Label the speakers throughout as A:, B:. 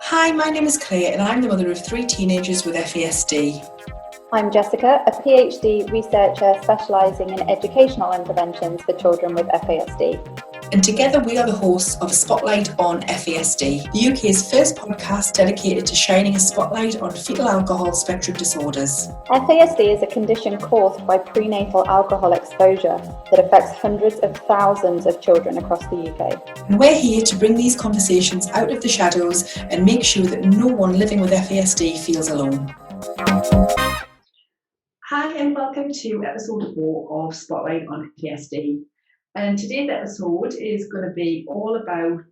A: Hi, my name is Clare and I'm the mother of 3 teenagers with FASD.
B: I'm Jessica, a PhD researcher specialising in educational interventions for children with FASD.
A: And together we are the hosts of Spotlight on FASD, the UK's first podcast dedicated to shining a spotlight on fetal alcohol spectrum disorders.
B: FASD is a condition caused by prenatal alcohol exposure that affects hundreds of thousands of children across the UK.
A: And we're here to bring these conversations out of the shadows and make sure that no one living with FASD feels alone. Hi and welcome to episode 4 of Spotlight on FASD. And today's episode is going to be all about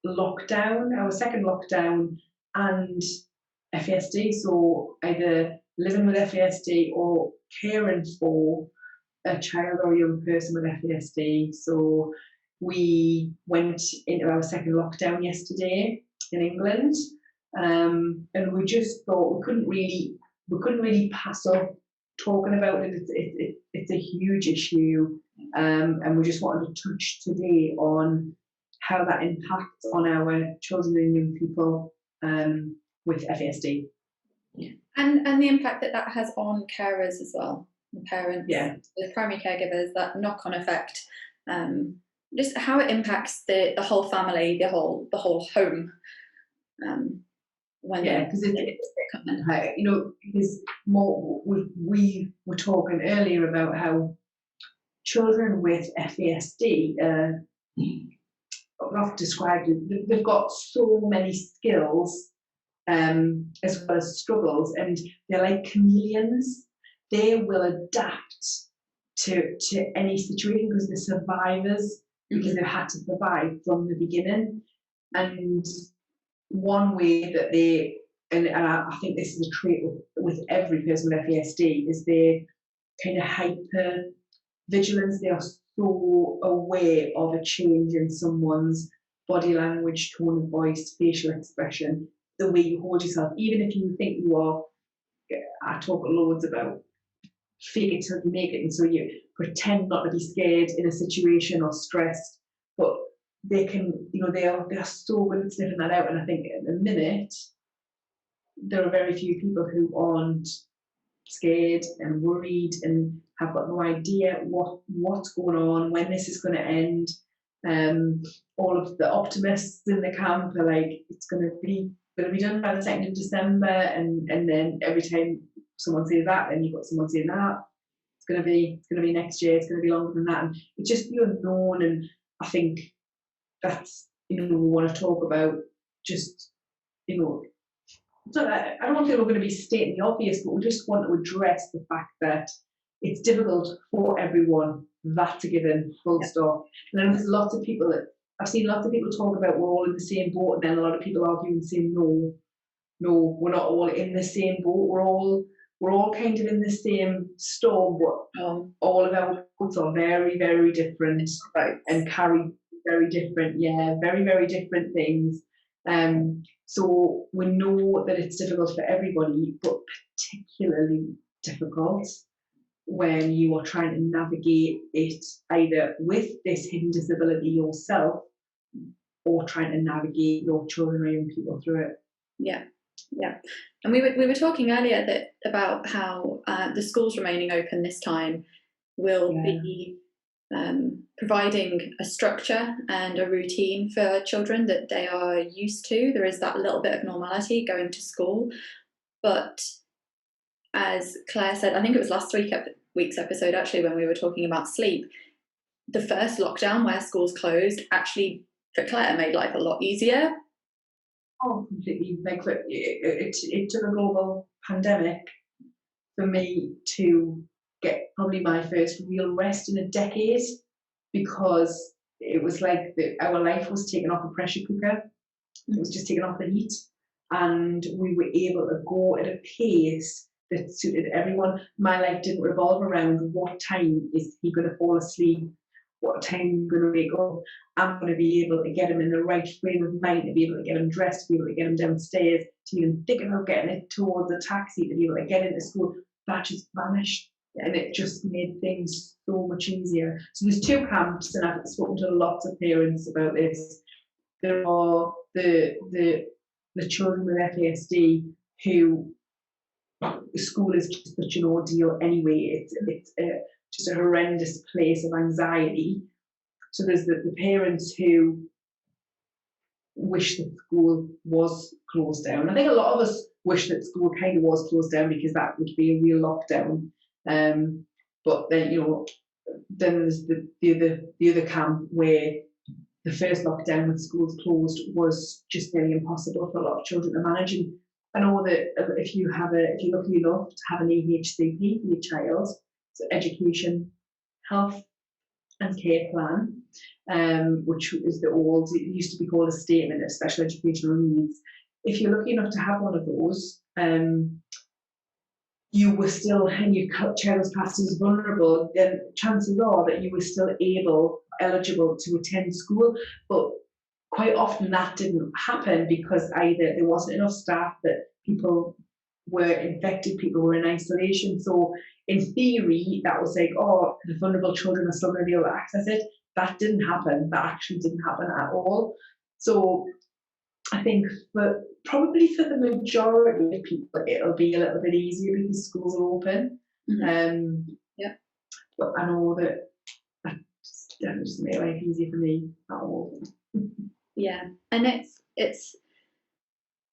A: lockdown, our second lockdown, and FASD. So either living with FASD or caring for a child or a young person with FASD. So we went into our second lockdown yesterday in England, and we just thought we couldn't really pass up talking about it. It's a huge issue, and we just wanted to touch today on how that impacts on our children and young people with FASD.
C: And the impact that has on carers as well, the parents, the primary caregivers, that knock-on effect, just how it impacts the whole family, the whole home.
A: Because because more we were talking earlier about how children with FASD Ralph described it, they've got so many skills as well as struggles, and they're like chameleons. They will adapt to any situation because they're survivors, because they've had to survive from the beginning. And one way that I think this is a trait with every person with FASD, is their kind of hyper vigilance. They are so aware of a change in someone's body language, tone of voice, facial expression, the way you hold yourself. Even if you think you are, I talk loads about fake it till you make it, and so you pretend not to be scared in a situation or stressed, but they can, they are so good at sniffing that out. And I think at the minute there are very few people who aren't scared and worried and have got no idea what's going on, when this is going to end. All of the optimists in the camp are like, it's going to be done by the 2nd of December, and then every time someone says that, then you've got someone saying that it's going to be next year, it's going to be longer than that, and it's just the unknown. And I think that's we want to talk about, just I don't think we're going to be stating the obvious, but we just want to address the fact that it's difficult for everyone. That's a given, full stop. And then there's lots of people that I've seen lots of people talk about we're all in the same boat, and then a lot of people argue and say no, we're not all in the same boat. We're all kind of in the same storm, but all of our boats are very, very different, right, and carry very different, very, very different things. So we know that it's difficult for everybody, but particularly difficult when you are trying to navigate it either with this hidden disability yourself, or trying to navigate your children or young people through it.
C: Yeah. And we were talking earlier about how the schools remaining open this time will be providing a structure and a routine for children that they are used to. There is that little bit of normality going to school, but as Claire said, I think it was last week's episode actually, when we were talking about sleep, the first lockdown where schools closed actually for Claire made life a lot easier.
A: Oh, completely. Like it took a global pandemic for me to get probably my first real rest in a decade, because it was like our life was taken off a pressure cooker. It was just taken off the heat, and we were able to go at a pace that suited everyone. My life didn't revolve around what time is he going to fall asleep, what time I'm going to wake up. I'm going to be able to get him in the right frame of mind, to be able to get him dressed, to be able to get him downstairs, to even think about getting it towards the taxi, to be able to get into school. That just vanished, and it just made things so much easier. So there's 2 camps, and I've spoken to lots of parents about this. There are the the children with FASD who school is just such an ordeal anyway. It's just a horrendous place of anxiety. So there's the parents who wish that school was closed down. I think a lot of us wish that school kind of was closed down because that would be a real lockdown. But then, then there's the other camp where the first lockdown with schools closed was just nearly impossible for a lot of children to manage. And I know that if you're lucky enough to have an EHCP for your child, so education, health and care plan, which is it used to be called a statement of special educational needs. If you're lucky enough to have one of those, you were still, and your child was classed as vulnerable, then chances are that you were still eligible to attend school. But quite often that didn't happen because either there wasn't enough staff, that people were infected, people were in isolation. So in theory, that was like, oh, the vulnerable children are still going to be able to access it. That didn't happen. That actually didn't happen at all. So I think probably for the majority of people, it'll be a little bit easier because schools are open.
C: Yeah.
A: But I know that doesn't make life easier for me at all.
C: Yeah, and it's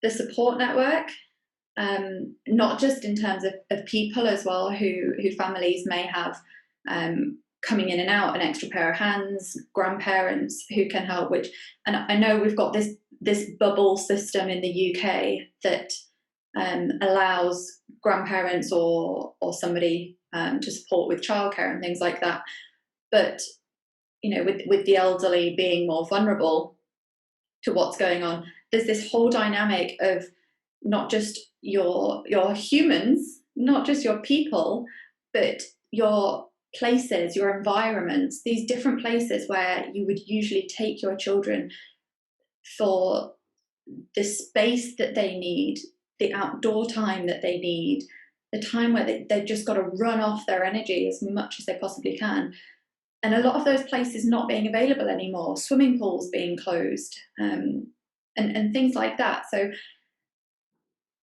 C: the support network, not just in terms of people as well, who families may have coming in and out, an extra pair of hands, grandparents who can help. And I know we've got this bubble system in the UK that allows grandparents or somebody to support with childcare and things like that. But with the elderly being more vulnerable to what's going on, there's this whole dynamic of not just your humans, not just your people, but your places, your environments, these different places where you would usually take your children for the space that they need, the outdoor time that they need, the time where they've just got to run off their energy as much as they possibly can. And a lot of those places not being available anymore, swimming pools being closed, and things like that. So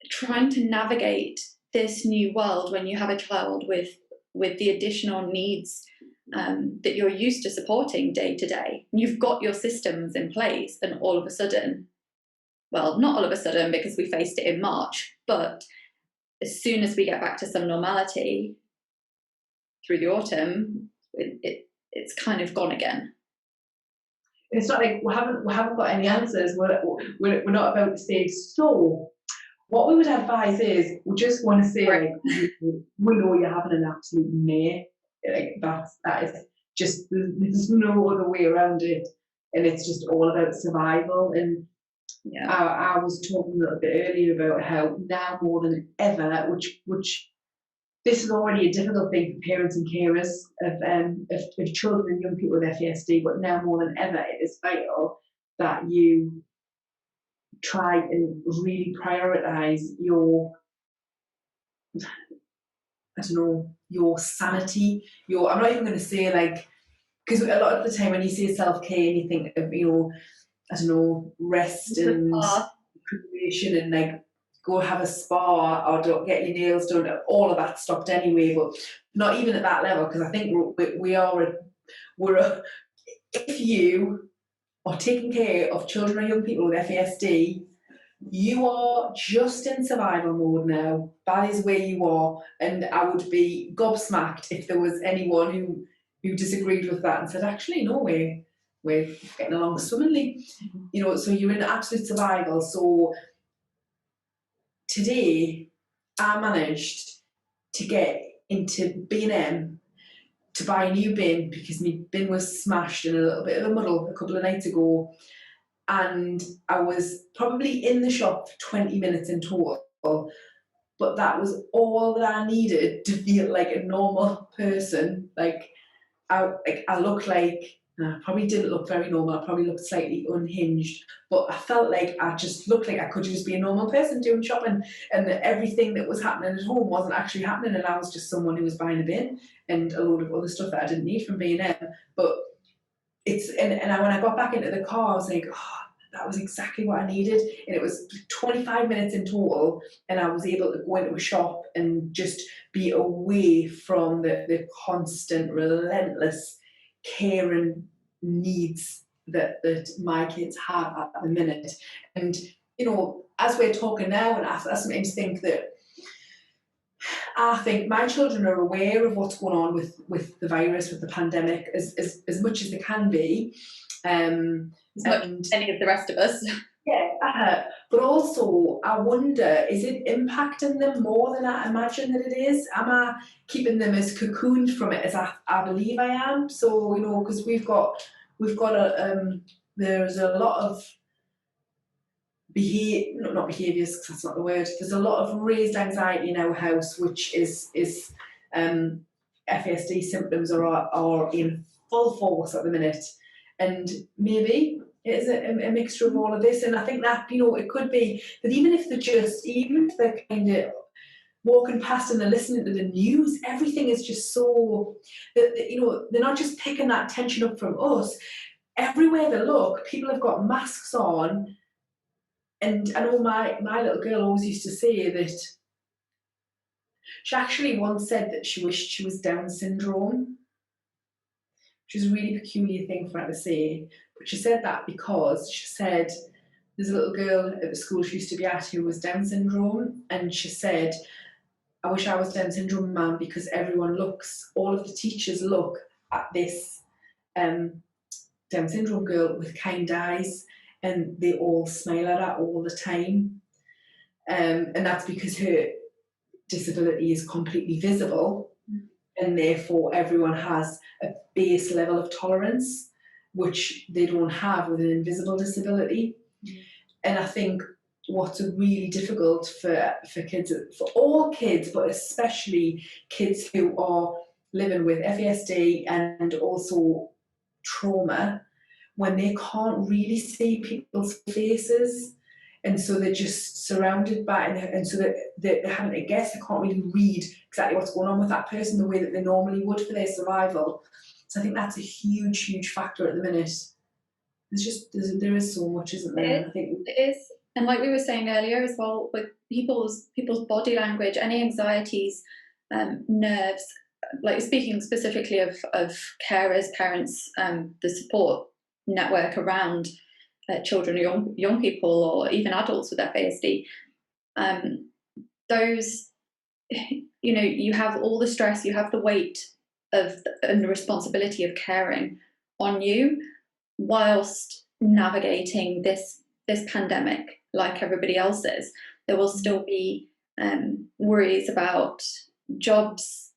C: trying to navigate this new world when you have a child with the additional needs that you're used to supporting day to day. You've got your systems in place, and all of a sudden, well, not all of a sudden because we faced it in March, but as soon as we get back to some normality through the autumn, it's kind of gone again.
A: It's not like we haven't got any answers. We're not about to say, so what we would advise is, we just want to say, like, we know you're having an absolute mare. Like that is just, there's no other way around it, and it's just all about survival. And yeah, I was talking a little bit earlier about how now more than ever, which this is already a difficult thing for parents and carers of children and young people with FASD, but now more than ever, it is vital that you try and really prioritise your sanity. I'm not even going to say, like, because a lot of the time when you say self-care, you think of, rest and recreation and like go have a spa or don't get your nails done. All of that stopped anyway, but not even at that level, because I think if you are taking care of children or young people with FASD, you are just in survival mode now. That is where you are, and I would be gobsmacked if there was anyone who disagreed with that and said, actually, no, we're getting along swimmingly. So you're in absolute survival. So today, I managed to get into B&M to buy a new bin because my bin was smashed in a little bit of a muddle a couple of nights ago. And I was probably in the shop for 20 minutes in total, but that was all that I needed to feel like a normal person. I looked like, I probably didn't look very normal, I probably looked slightly unhinged, but I felt like I just looked like I could just be a normal person doing shopping, and that everything that was happening at home wasn't actually happening, and I was just someone who was buying a bin and a load of other stuff that I didn't need from B&M. But when I got back into the car, I was like, oh, that was exactly what I needed. And it was 25 minutes in total, and I was able to go into a shop and just be away from the constant, relentless caring needs that my kids have at the minute. And, you know, as we're talking now, and I sometimes think that I think my children are aware of what's going on with the virus, with the pandemic, as much as they can be.
C: As much as any of the rest of us.
A: Yeah, but also I wonder, is it impacting them more than I imagine that it is? Am I keeping them as cocooned from it as I believe I am? So, you know, because we've got there's a lot of not behaviours, because that's not the word. There's a lot of raised anxiety in our house, which is FASD symptoms are in full force at the minute, and maybe it is a mixture of all of this. And I think that, you know, it could be that even if they're kind of walking past and they're listening to the news, everything is just so that, you know, they're not just picking that tension up from us. Everywhere they look, people have got masks on. And I know my little girl always used to say that she actually once said that she wished she was Down syndrome, which is a really peculiar thing for her to say. But she said that because she said there's a little girl at the school she used to be at who was Down syndrome, and she said, I wish I was Down syndrome, ma'am, because all of the teachers look at this Down syndrome girl with kind eyes, and they all smile at her all the time. And that's because her disability is completely visible, and therefore everyone has a base level of tolerance, which they don't have with an invisible disability. And I think what's really difficult for kids, for all kids, but especially kids who are living with FASD and also trauma, when they can't really see people's faces, and so they're just surrounded by, and so they're having to guess, they can't really read exactly what's going on with that person the way that they normally would for their survival. So I think that's a huge, huge factor at the minute. There is so much, isn't there? I think
C: it is, and like we were saying earlier as well, with people's body language, any anxieties, nerves, like speaking specifically of carers, parents, the support network around children or young people or even adults with FASD, those, you know, you have all the stress, you have the weight and the responsibility of caring on you whilst navigating this pandemic like everybody else is. There will still be worries about jobs,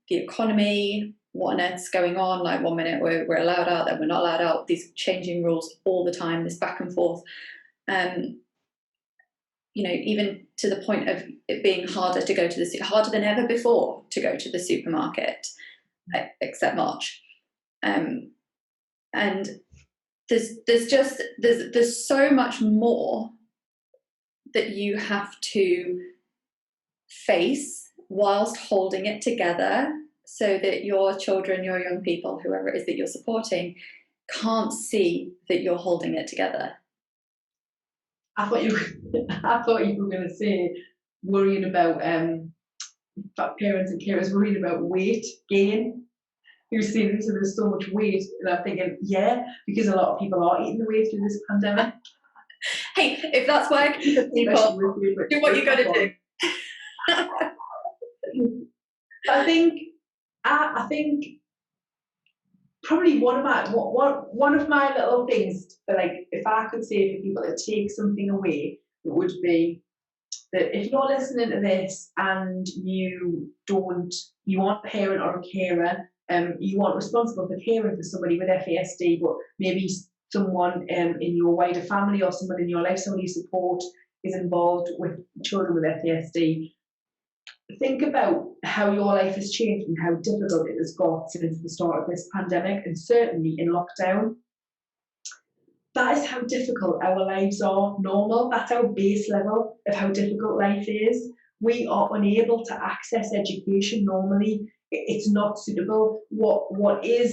C: the economy, what on earth's going on, like 1 minute we're allowed out, then we're not allowed out, these changing rules all the time, this back and forth, you know, even to the point of it being harder than ever before to go to the supermarket, except March. And there's so much more that you have to face whilst holding it together, so that your children, your young people, whoever it is that you're supporting, can't see that you're holding it together.
A: I thought you were going to say worrying about parents and carers worrying about weight gain. You're saying there's so much weight, and I'm thinking, yeah, because a lot of people are eating away through this pandemic.
C: Hey, if that's working for people, do what you got to do.
A: I think probably one of my little things that, like, if I could say for people to take something away, it would be that if you're listening to this and you aren't a parent or a carer, you aren't responsible for caring for somebody with FASD, but maybe someone in your wider family or someone in your life, somebody you support, is involved with children with FASD. Think about how your life has changed and how difficult it has got since the start of this pandemic, and certainly in lockdown. That is how difficult our lives are normal. That's our base level of how difficult life is. We are unable to access education normally. It's not suitable. What is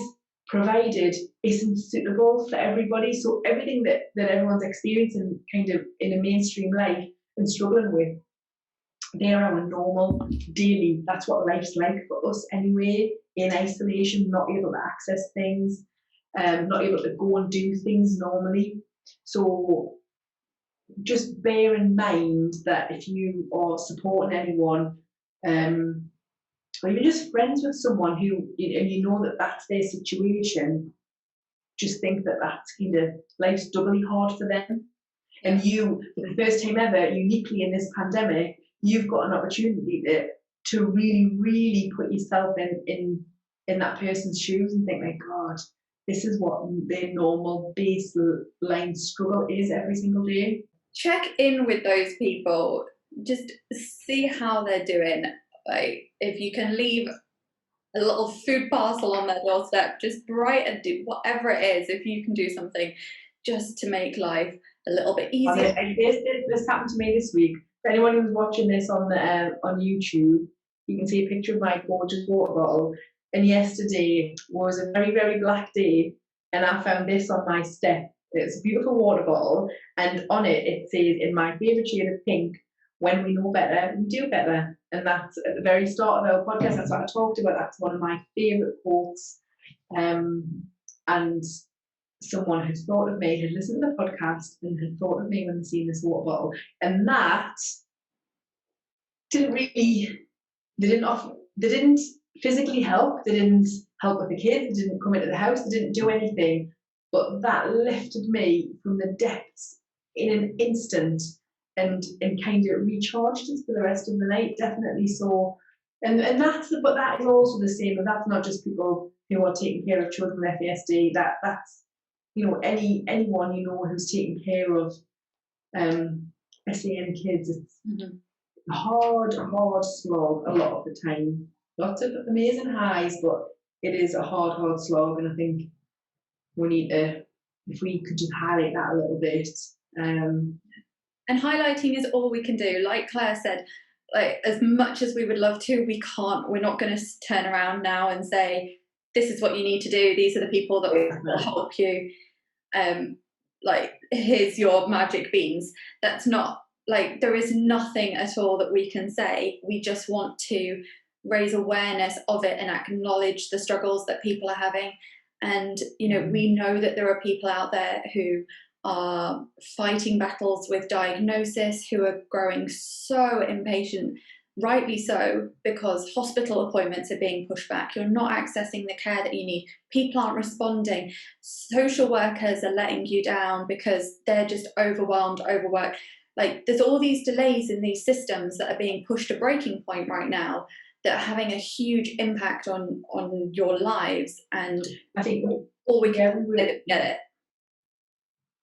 A: provided isn't suitable for everybody. So everything that everyone's experiencing kind of in a mainstream life and struggling with, they're our normal daily. That's what life's like for us anyway, in isolation, not able to access things, not able to go and do things normally. So just bear in mind that if you are supporting anyone, or you're just friends with someone who, and you know that that's their situation, just think that that's kind of life's doubly hard for them. And you, for the first time ever, uniquely in this pandemic, you've got an opportunity to really, really put yourself in that person's shoes and think, like, God, this is what their normal baseline struggle is every single day.
C: Check in with those people, just see how they're doing. Like, if you can leave a little food parcel on their doorstep, just write and do whatever it is. If you can do something just to make life a little bit easier.
A: This happened to me this week. For anyone who's watching this on YouTube, you can see a picture of my gorgeous water bottle. And yesterday was a very, very black day, and I found this on my step. It's a beautiful water bottle, and on it says, in my favourite shade of pink, when we know better, we do better. And that's at the very start of our podcast. That's what I talked about. That's one of my favourite quotes. And someone had thought of me, had listened to the podcast, and had thought of me when they seen this water bottle. And that they didn't physically help. They didn't help with the kids. They didn't come into the house. They didn't do anything. But that lifted me from the depths in an instant, and kind of recharged us for the rest of the night, definitely. So, but that is also the same. And that's not just people who are taking care of children with FASD. That's anyone who's taking care of SEN kids. It's a hard slog a lot of the time. Lots of amazing highs, but it is a hard slog. And I think we need to, if we could just highlight that a little bit.
C: And highlighting is all we can do. Like Claire said, like, as much as we would love to, we can't. We're not going to turn around now and say, this is what you need to do. These are the people that will help you. Like, here's your magic beans. That's not, like, there is nothing at all that we can say. We just want to raise awareness of it and acknowledge the struggles that people are having. And, we know that there are people out there who are fighting battles with diagnosis, who are growing so impatient, rightly so, because hospital appointments are being pushed back. You're not accessing the care that you need. People aren't responding. Social workers are letting you down because they're just overwhelmed, overworked. Like, there's all these delays in these systems that are being pushed to breaking point right now that are having a huge impact on your lives. And
A: I think
C: all we can do is get it.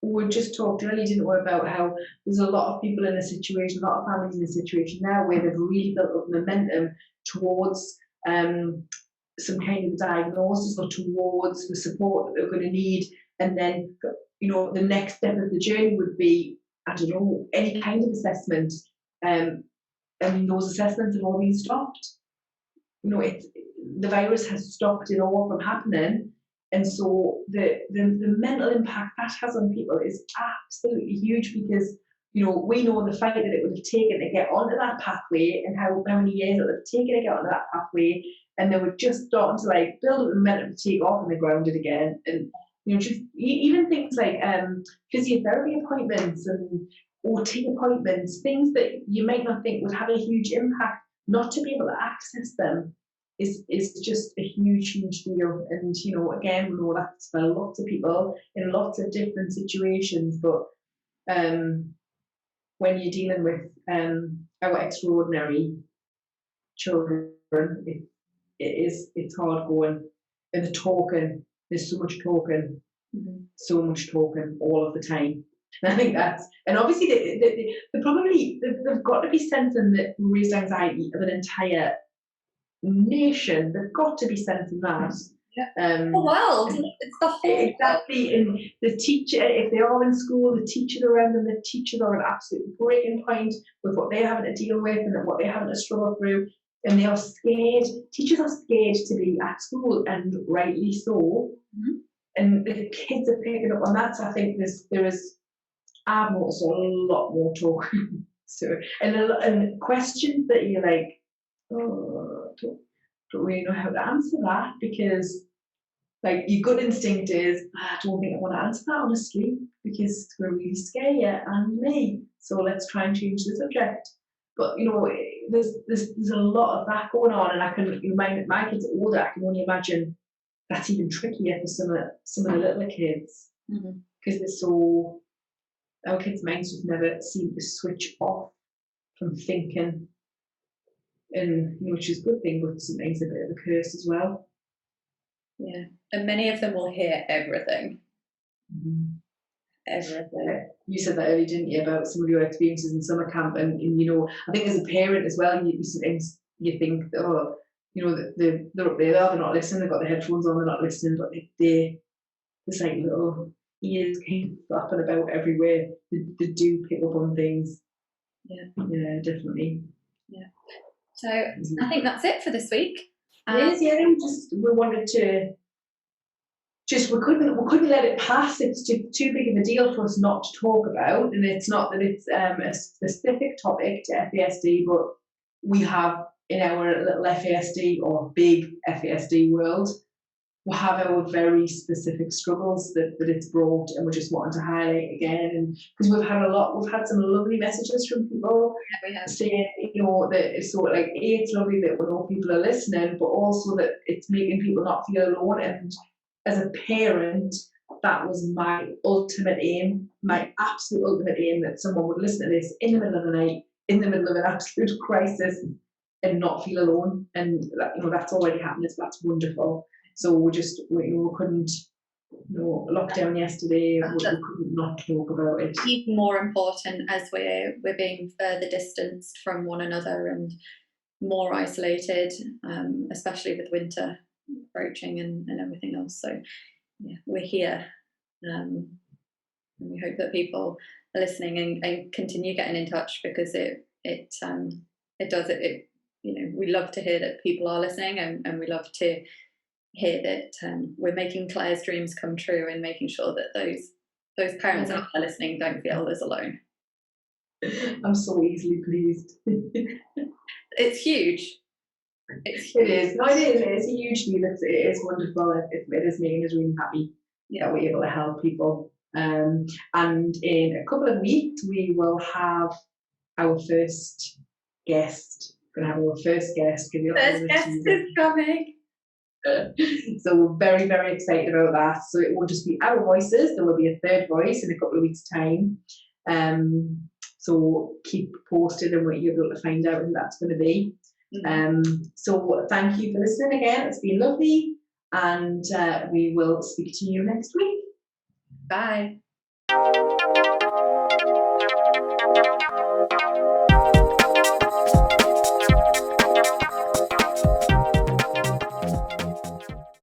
A: We just talked earlier, didn't we, about how there's a lot of people in a situation, a lot of families in a situation now where they've really built up momentum towards some kind of diagnosis or towards the support that they're going to need. And then, the next step of the journey would be, I don't know, any kind of assessment. Those assessments have all been stopped. The virus has stopped it all from happening. And so the mental impact that has on people is absolutely huge, because we know the fight that it would have taken to get onto that pathway, and how many years it would have taken to get onto that pathway, and they were just starting to build up the momentum to take off and they grounded again. And just even things like physiotherapy appointments and OT appointments, things that you might not think would have a huge impact, not to be able to access them is just a huge deal. And again, we know that's for lots of people in lots of different situations, but when you're dealing with our extraordinary children, it's hard going. And the talking, there's so much talking, all of the time. And I think and obviously they've got to be sensing the raised anxiety of an entire nation. They've got to be sensing that.
C: The world. It's the whole
A: exactly. And the teacher, if they are in school, the teachers around them, the teachers are an absolute breaking point with what they're having to deal with and what they're having to struggle through. And they are scared. Teachers are scared to be at school, and rightly so. And the kids are picking up on that. So I think I've noticed a lot more talk. So and questions that you're like, oh, don't really know how to answer that, because like your gut instinct is, I don't think I want to answer that honestly, because it's going to really scare you and me. So let's try and change the subject. But there's a lot of that going on, and I can, my kids are older. I can only imagine that's even trickier for some of the little kids, because they're so. Our kids' minds just never seem to switch off from thinking, and which is a good thing, but sometimes a bit of a curse as well.
C: Yeah, and many of them will hear everything. Everything.
A: You said that earlier, didn't you, about some of your experiences in summer camp, and I think as a parent as well, you sometimes you think, oh, they're up there, they're not listening, they've got their headphones on, they're not listening, but there's like little ears flapping about everywhere. They do pick up on things. Yeah, definitely.
C: Yeah. So I think that's it for this week.
A: Yes, we wanted to. We couldn't let it pass. It's too big of a deal for us not to talk about, and it's not that it's a specific topic to FASD, but we have in our little FASD or big FASD world, we have our very specific struggles that it's brought, and we just wanted to highlight again. And because we've had some lovely messages from people saying, that it's sort of like, it's lovely that we know people are listening, but also that it's making people not feel alone. And as a parent, that was my ultimate aim, my absolute ultimate aim, that someone would listen to this in the middle of the night, in the middle of an absolute crisis, and not feel alone. And that's already happened, so that's wonderful. So we couldn't, lockdown yesterday, we couldn't not talk about it.
C: Even more important as we're being further distanced from one another and more isolated, especially with winter approaching and everything else. So yeah, we're here, and we hope that people are listening and continue getting in touch, because it does. We love to hear that people are listening, and we love to hear that we're making Clare's dreams come true, and making sure that those parents out there listening don't feel as alone.
A: I'm so easily pleased.
C: It's huge.
A: It is. No, it is. It's a huge deal. It is wonderful. It is making us really happy that we're able to help people. And in a couple of weeks, we will have our first guest. We're going to have our first guest.
C: First guest is coming.
A: So we're very, very excited about that. So it won't just be our voices. There will be a third voice in a couple of weeks' time. So keep posted, and we'll be able to find out who that's going to be. So thank you for listening again. It's been lovely, and we will speak to you next week.
C: Bye.